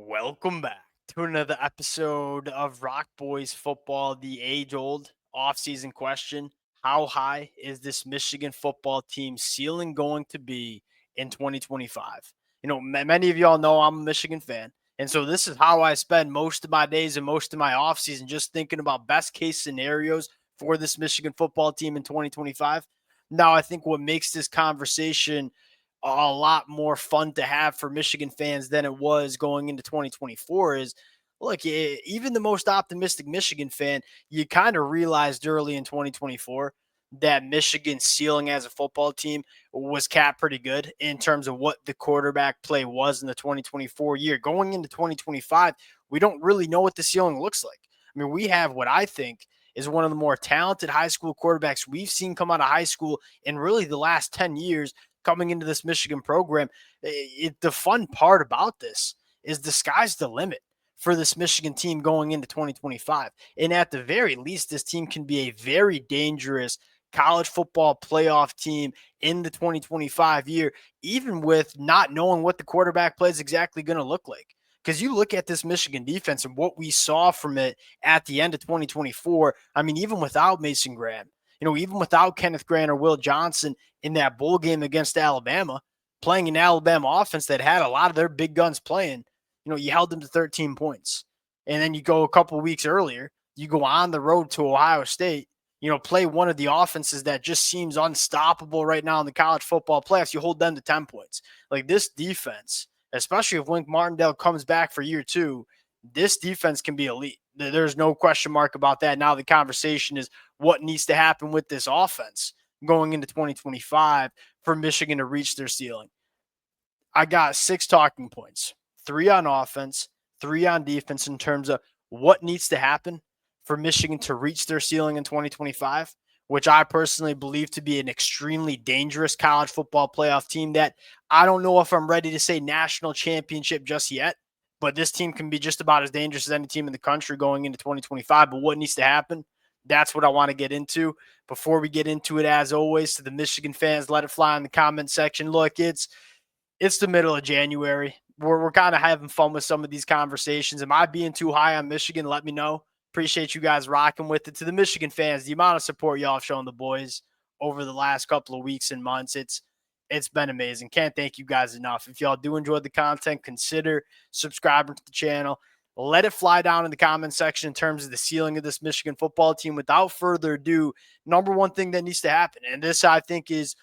Welcome back to another episode of Rock Boys Football, the age-old offseason question. How high is this Michigan football team ceiling going to be in 2025? Many of y'all know I'm a Michigan fan, and so this is how I spend most of my days and most of my offseason just thinking about best case scenarios for this Michigan football team in 2025. Now, I think what makes this conversation a lot more fun to have for Michigan fans than it was going into 2024 is look, even the most optimistic Michigan fan, you kind of realized early in 2024 that Michigan's ceiling as a football team was capped pretty good in terms of what the quarterback play was in the 2024 year. Going into 2025, we don't really know what the ceiling looks like. I mean, we have what I think is one of the more talented high school quarterbacks we've seen come out of high school in really the last 10 years coming into this Michigan program. The fun part about this is the sky's the limit for this Michigan team going into 2025. And at the very least, this team can be a very dangerous college football playoff team in the 2025 year, even with not knowing what the quarterback play is exactly going to look like. Because you look at this Michigan defense and what we saw from it at the end of 2024. I mean, even without Mason Graham, even without Kenneth Grant or Will Johnson in that bowl game against Alabama, playing an Alabama offense that had a lot of their big guns playing, you held them to 13 points. And then you go a couple of weeks earlier, you go on the road to Ohio State, play one of the offenses that just seems unstoppable right now in the college football playoffs. You hold them to 10 points. Like this defense, especially if Wink Martindale comes back for year two, this defense can be elite. There's no question mark about that. Now the conversation is what needs to happen with this offense going into 2025 for Michigan to reach their ceiling. I got 6 talking points, 3 on offense, 3 on defense in terms of what needs to happen for Michigan to reach their ceiling in 2025, which I personally believe to be an extremely dangerous college football playoff team that I don't know if I'm ready to say national championship just yet, but this team can be just about as dangerous as any team in the country going into 2025. But what needs to happen? That's what I want to get into. Before we get into it, as always, to the Michigan fans, let it fly in the comment section. Look, it's the middle of January. We're kind of having fun with some of these conversations. Am I being too high on Michigan? Let me know. Appreciate you guys rocking with it. To the Michigan fans, the amount of support y'all have shown the boys over the last couple of weeks and months, it's been amazing. Can't thank you guys enough. If y'all do enjoy the content, consider subscribing to the channel. Let it fly down in the comment section in terms of the ceiling of this Michigan football team. Without further ado, number one thing that needs to happen, and this I think is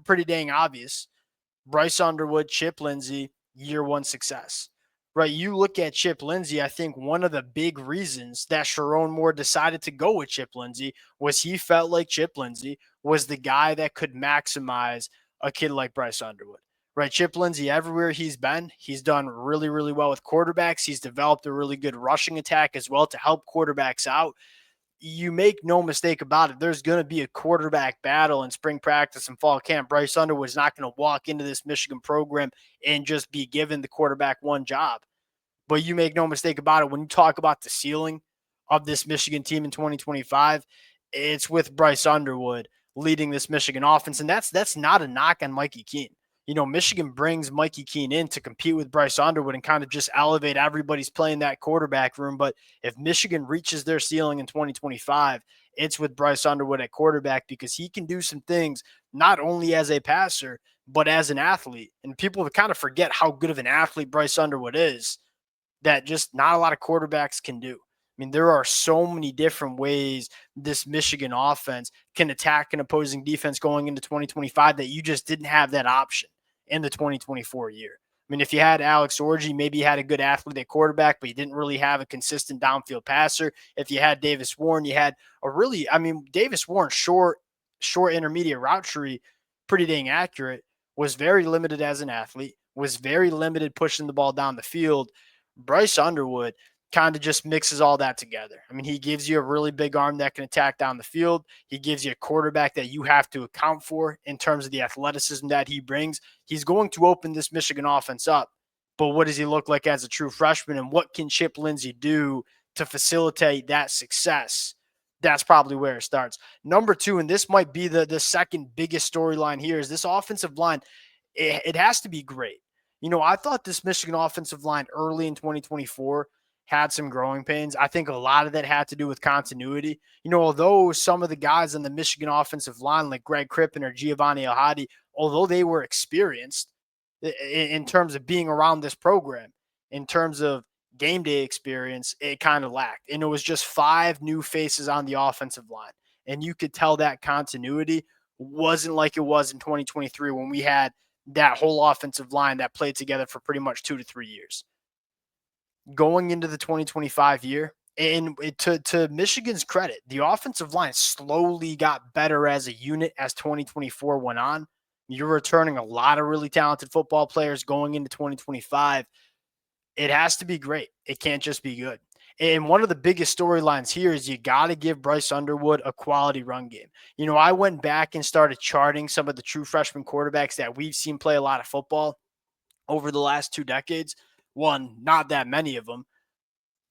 pretty dang obvious, Bryce Underwood, Chip Lindsey, year one success. Right, you look at Chip Lindsey, I think one of the big reasons that Sherrone Moore decided to go with Chip Lindsey was he felt like Chip Lindsey was the guy that could maximize a kid like Bryce Underwood. Right, Chip Lindsey, everywhere he's been, he's done really, really well with quarterbacks. He's developed a really good rushing attack as well to help quarterbacks out. You make no mistake about it, there's going to be a quarterback battle in spring practice and fall camp. Bryce Underwood is not going to walk into this Michigan program and just be given the quarterback one job. But you make no mistake about it, when you talk about the ceiling of this Michigan team in 2025, it's with Bryce Underwood leading this Michigan offense. And that's not a knock on Mikey Keene. Michigan brings Mikey Keene in to compete with Bryce Underwood and kind of just elevate everybody's play in that quarterback room. But if Michigan reaches their ceiling in 2025, it's with Bryce Underwood at quarterback because he can do some things not only as a passer, but as an athlete. And people kind of forget how good of an athlete Bryce Underwood is that just not a lot of quarterbacks can do. I mean, there are so many different ways this Michigan offense can attack an opposing defense going into 2025 that you just didn't have that option in the 2024 year. I mean, if you had Alex Orji, maybe you had a good athlete at quarterback, but you didn't really have a consistent downfield passer. If you had Davis Warren, you had Davis Warren, short intermediate route tree, pretty dang accurate, was very limited as an athlete, was very limited pushing the ball down the field. Bryce Underwood kind of just mixes all that together. I mean, he gives you a really big arm that can attack down the field. He gives you a quarterback that you have to account for in terms of the athleticism that he brings. He's going to open this Michigan offense up. But what does he look like as a true freshman, and what can Chip Lindsey do to facilitate that success? That's probably where it starts. Number two, and this might be the second biggest storyline here, is this offensive line. It has to be great. I thought this Michigan offensive line early in 2024 had some growing pains. I think a lot of that had to do with continuity. Although some of the guys on the Michigan offensive line, like Greg Crippen or Giovanni Elhadi, although they were experienced in terms of being around this program, in terms of game day experience, it kind of lacked. And it was just 5 new faces on the offensive line. And you could tell that continuity wasn't like it was in 2023 when we had that whole offensive line that played together for pretty much 2 to 3 years. Going into the 2025 year, and to Michigan's credit, the offensive line slowly got better as a unit as 2024 went on. You're returning a lot of really talented football players going into 2025. It has to be great. It can't just be good. And one of the biggest storylines here is you got to give Bryce Underwood a quality run game. I went back and started charting some of the true freshman quarterbacks that we've seen play a lot of football over the last 2 decades. One, not that many of them.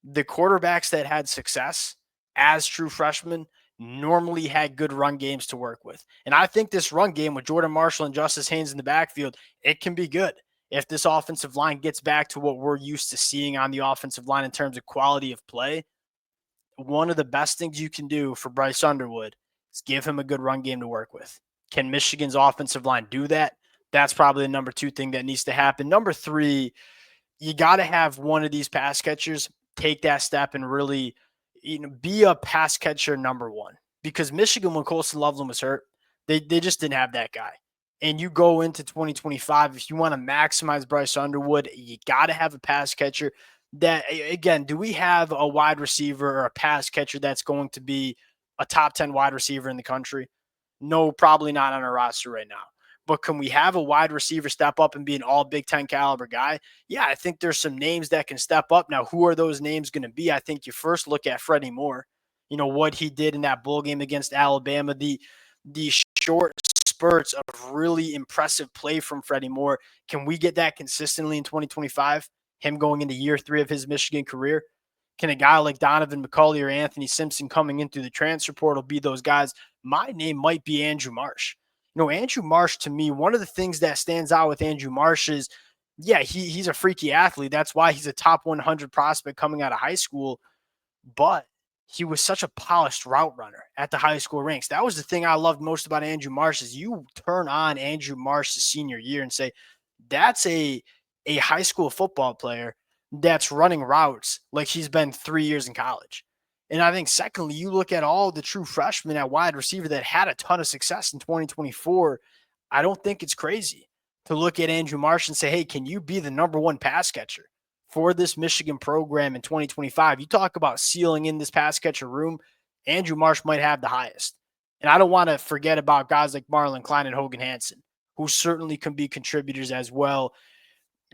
The quarterbacks that had success as true freshmen normally had good run games to work with. And I think this run game with Jordan Marshall and Justice Haynes in the backfield, it can be good. If this offensive line gets back to what we're used to seeing on the offensive line in terms of quality of play, one of the best things you can do for Bryce Underwood is give him a good run game to work with. Can Michigan's offensive line do that? That's probably the number 2 thing that needs to happen. Number 3, you got to have one of these pass catchers take that step and really be a pass catcher number 1. Because Michigan, when Colston Loveland was hurt, they just didn't have that guy. And you go into 2025, if you want to maximize Bryce Underwood, you got to have a pass catcher that, again, do we have a wide receiver or a pass catcher that's going to be a top 10 wide receiver in the country? No, probably not on our roster right now. But can we have a wide receiver step up and be an all Big Ten caliber guy? Yeah, I think there's some names that can step up. Now, who are those names going to be? I think you first look at Freddie Moore, what he did in that bowl game against Alabama, the short spurts of really impressive play from Freddie Moore. Can we get that consistently in 2025? Him going into year 3 of his Michigan career? Can a guy like Donovan McCulley or Anthony Simpson coming in through the transfer portal be those guys? My name might be Andrew Marsh. Andrew Marsh, to me, one of the things that stands out with Andrew Marsh is, yeah, he's a freaky athlete. That's why he's a top 100 prospect coming out of high school. But he was such a polished route runner at the high school ranks. That was the thing I loved most about Andrew Marsh is you turn on Andrew Marsh's senior year and say, that's a high school football player that's running routes like he's been 3 years in college. And I think, secondly, you look at all the true freshmen at wide receiver that had a ton of success in 2024. I don't think it's crazy to look at Andrew Marsh and say, hey, can you be the number 1 pass catcher for this Michigan program in 2025? You talk about sealing in this pass catcher room, Andrew Marsh might have the highest. And I don't want to forget about guys like Marlon Klein and Hogan Hansen, who certainly can be contributors as well.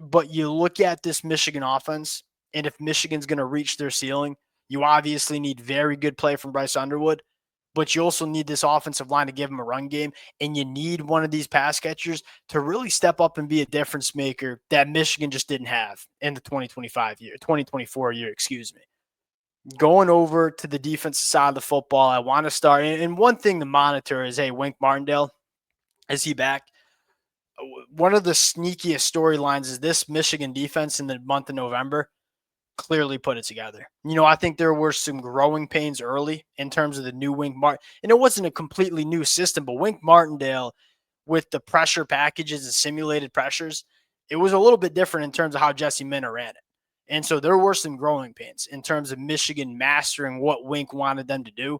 But you look at this Michigan offense, and if Michigan's going to reach their ceiling, you obviously need very good play from Bryce Underwood, but you also need this offensive line to give him a run game, and you need one of these pass catchers to really step up and be a difference maker that Michigan just didn't have in the 2024 year, excuse me. Going over to the defensive side of the football, I want to start, and one thing to monitor is, hey, Wink Martindale, is he back? One of the sneakiest storylines is this Michigan defense in the month of November clearly put it together. I think there were some growing pains early in terms of the new Wink Martin. And it wasn't a completely new system, but Wink Martindale with the pressure packages and simulated pressures, it was a little bit different in terms of how Jesse Minter ran it. And so there were some growing pains in terms of Michigan mastering what Wink wanted them to do.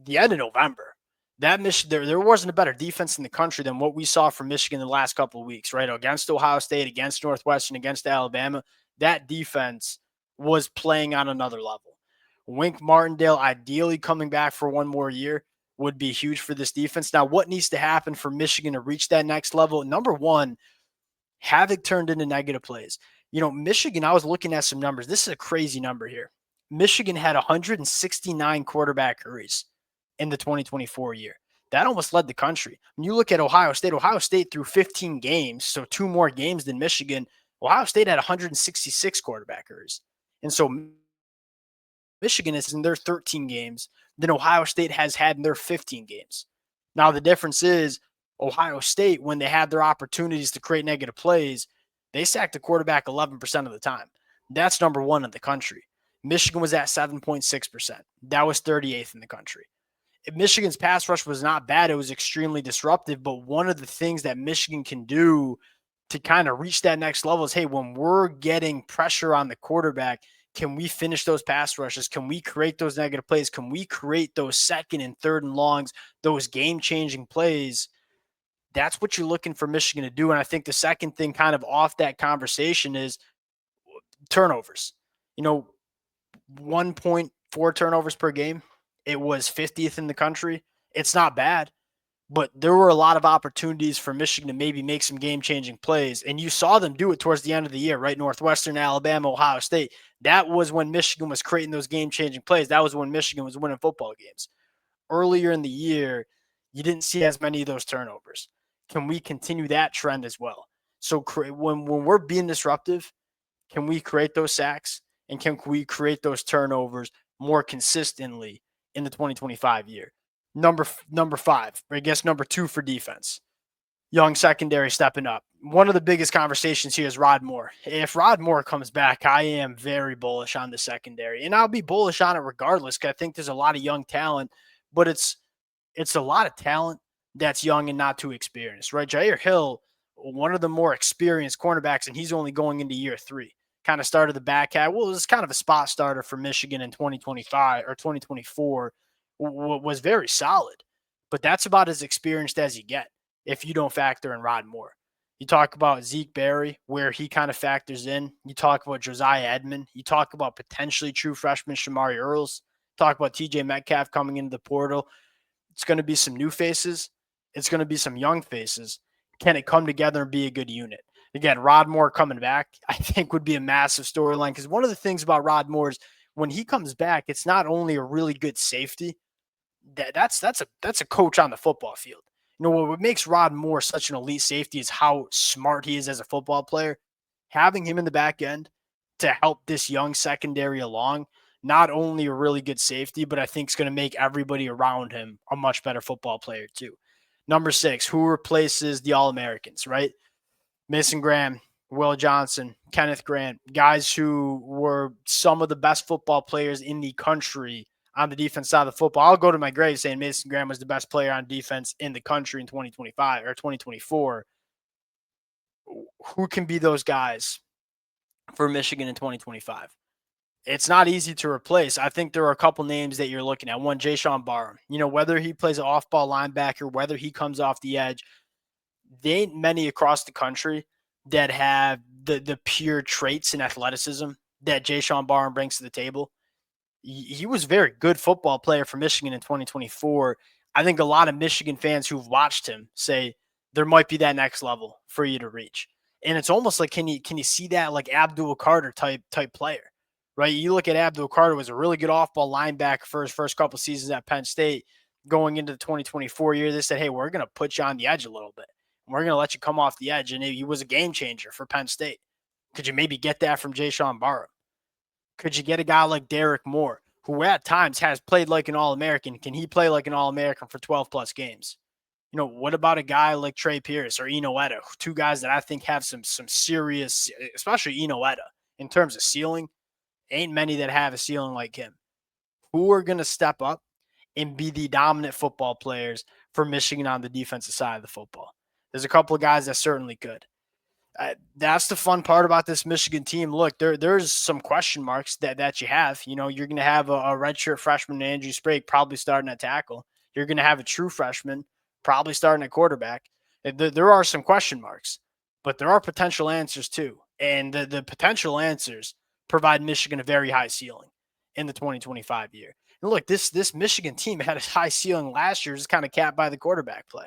The end of November, that Michigan, there wasn't a better defense in the country than what we saw from Michigan the last couple of weeks, right? Against Ohio State, against Northwestern, against Alabama. That defense was playing on another level. Wink Martindale ideally coming back for one more year would be huge for this defense. Now, what needs to happen for Michigan to reach that next level? Number 1, havoc turned into negative plays. Michigan, I was looking at some numbers. This is a crazy number here. Michigan had 169 quarterback hurries in the 2024 year. That almost led the country. When you look at Ohio State threw 15 games, so 2 more games than Michigan. Ohio State had 166 quarterback hurries. And so Michigan is in their 13 games than Ohio State has had in their 15 games. Now, the difference is Ohio State, when they had their opportunities to create negative plays, They sacked the quarterback 11% of the time. That's number one in the country. Michigan was at 7.6%. That was 38th in the country. Michigan's pass rush was not bad. It was extremely disruptive. But one of the things that Michigan can do to kind of reach that next level is, hey, when we're getting pressure on the quarterback, can we finish those pass rushes? Can we create those negative plays? Can we create those second and third and longs, those game-changing plays? That's what you're looking for Michigan to do. And I think the second thing kind of off that conversation is turnovers. 1.4 turnovers per game. It was 50th in the country. It's not bad, but there were a lot of opportunities for Michigan to maybe make some game-changing plays. And you saw them do it towards the end of the year, right? Northwestern, Alabama, Ohio State. That was when Michigan was creating those game-changing plays. That was when Michigan was winning football games. Earlier in the year, you didn't see as many of those turnovers. Can we continue that trend as well? So when we're being disruptive, can we create those sacks? And can we create those turnovers more consistently in the 2025 year? Number five, or I guess number two for defense. Young secondary stepping up. One of the biggest conversations here is Rod Moore. If Rod Moore comes back, I am very bullish on the secondary. And I'll be bullish on it regardless, because I think there's a lot of young talent, but it's a lot of talent that's young and not too experienced, right? Jair Hill, one of the more experienced cornerbacks, and he's only going into year 3. Kind of started the back half. Well, it was kind of a spot starter for Michigan in 2025 or 2024. Was very solid, but that's about as experienced as you get if you don't factor in Rod Moore. You talk about Zeke Berry, where he kind of factors in. You talk about Josiah Edmond. You talk about potentially true freshman Shamari Earls. Talk about TJ Metcalf coming into the portal. It's going to be some new faces. It's going to be some young faces. Can it come together and be a good unit? Again, Rod Moore coming back, I think would be a massive storyline, because one of the things about Rod Moore is when he comes back, it's not only a really good safety. That's a coach on the football field. What makes Rod Moore such an elite safety is how smart he is as a football player. Having him in the back end to help this young secondary along, not only a really good safety, but I think it's going to make everybody around him a much better football player too. Number 6, who replaces the All-Americans, right? Mason Graham, Will Johnson, Kenneth Grant, guys who were some of the best football players in the country on the defense side of the football. I'll go to my grave saying Mason Graham was the best player on defense in the country in 2025 or 2024. Who can be those guys for Michigan in 2025? It's not easy to replace. I think there are a couple names that you're looking at. One, Jayshon Barham. Whether he plays an off-ball linebacker, whether he comes off the edge, there ain't many across the country that have the pure traits and athleticism that Jayshon Barham brings to the table. He was a very good football player for Michigan in 2024. I think a lot of Michigan fans who've watched him say there might be that next level for you to reach. And it's almost like, can you see that like Abdul Carter type player, right? You look at Abdul Carter, was a really good off-ball linebacker for his first couple seasons at Penn State. Going into the 2024 year, they said, hey, we're going to put you on the edge a little bit. We're going to let you come off the edge. And he was a game changer for Penn State. Could you maybe get that from Jayshon Barham? Could you get a guy like Derek Moore, who at times has played like an All-American? Can he play like an All-American for 12-plus games? What about a guy like Trey Pierce or Eno Etta, 2 guys that I think have some serious, especially Eno Etta, in terms of ceiling? Ain't many that have a ceiling like him. Who are going to step up and be the dominant football players for Michigan on the defensive side of the football? There's a couple of guys that certainly could. That's the fun part about this Michigan team. Look, there's some question marks that you have. You're going to have a redshirt freshman, Andrew Sprague, probably starting at tackle. You're going to have a true freshman, probably starting at quarterback. There are some question marks, but there are potential answers too. And the potential answers provide Michigan a very high ceiling in the 2025 year. And look, this Michigan team had a high ceiling last year, just kind of capped by the quarterback play.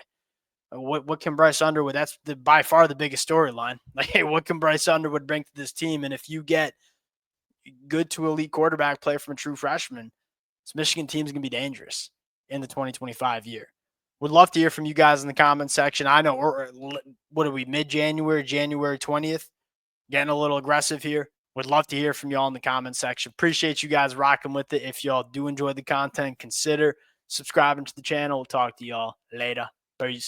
What can Bryce Underwood? That's by far the biggest storyline. Like, hey, what can Bryce Underwood bring to this team? And if you get good to elite quarterback play from a true freshman, this Michigan team is going to be dangerous in the 2025 year. Would love to hear from you guys in the comments section. I know, what are we, mid-January, January 20th? Getting a little aggressive here. Would love to hear from y'all in the comments section. Appreciate you guys rocking with it. If y'all do enjoy the content, consider subscribing to the channel. We'll talk to y'all later. Peace.